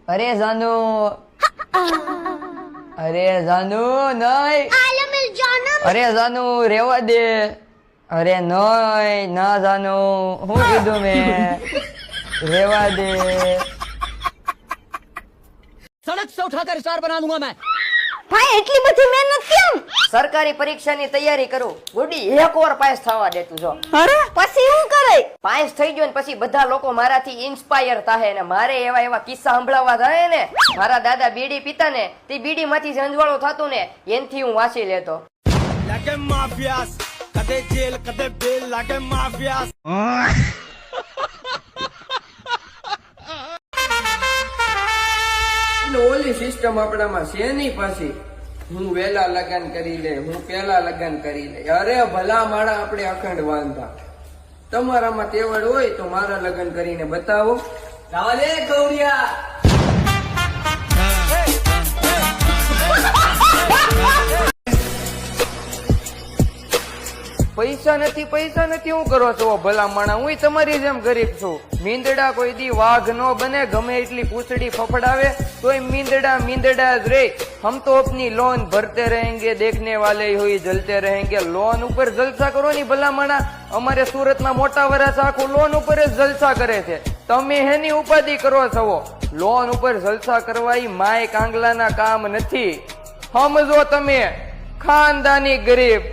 અરે જાનુ, અરે જાનુ નહીં, અરે જાનુ રેવા દે, અરે નહીં ના જાનુ, હું કીધું મેં, રેવા દે. सड़क से उठाकर स्टार बना दूंगा मैं. ભાઈ એટલી બધી મહેનત કેમ? સરકારી પરીક્ષાની તૈયારી કરું, ગુડી એક વાર પાસ થવા દેતું જો. અરે પછી શું કરે? પાસ થઈ ગયો ને પછી બધા લોકો મારાથી ઇન્સ્પાયર થાય ને મારે એવા એવા કિસ્સા સંભળાવવા થાય ને. મારા દાદા બીડી પીતા ને તે બીડી માંથી જંજવાળો થતું ને એનથી હું વાંચી લેતો. લાગે માફિયાસ કદે જેલ કદે બેલ લાગે માફિયાસ. ઓલી સિસ્ટમ આપણામાં છે નહીં પાછી. હું વેલા લગન કરી લે, હું પેલા લગન કરી લે. અરે ભલા માળા આપણે અખંડ વાંધા. તમારામાં તેવડ હોય તો મારા લગન કરીને બતાવો. रावा दे गौरिया. પૈસા નથી હું કરો છો ભલા માણા? હું તમારી જેમ ગરીબ છું. મીંદડા કોઈ દી વાઘ નો બને, ગમે એટલી પૂંછડી ફફડાવે તોય મીંદડા જ રે. હમ તો अपनी लोन भरते रहेंगे, देखने वाले हुई जलते रहेंगे. લોન ઉપર જલસા કરો ની ભલા માણા. અમારે સુરતના મોટા વરાછ આખું લોન ઉપર જ જલસા કરે છે. તમે હેની ઉપાધિ કરો છો? લોન ઉપર જલસા કરવા ઈ માય કાંગલાના કામ નથી. સમજો તમે, ખાનદાની ગરીબ.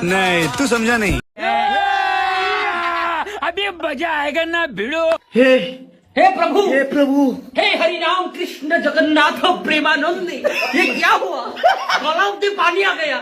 नहीं तू समझा नहीं. अभी मजा आएगा ना भिड़ो. हे प्रभु, हे प्रभु. हे हरि राम कृष्ण जगन्नाथ प्रेमानंद. ये क्या हुआ? गला में पानी आ गया.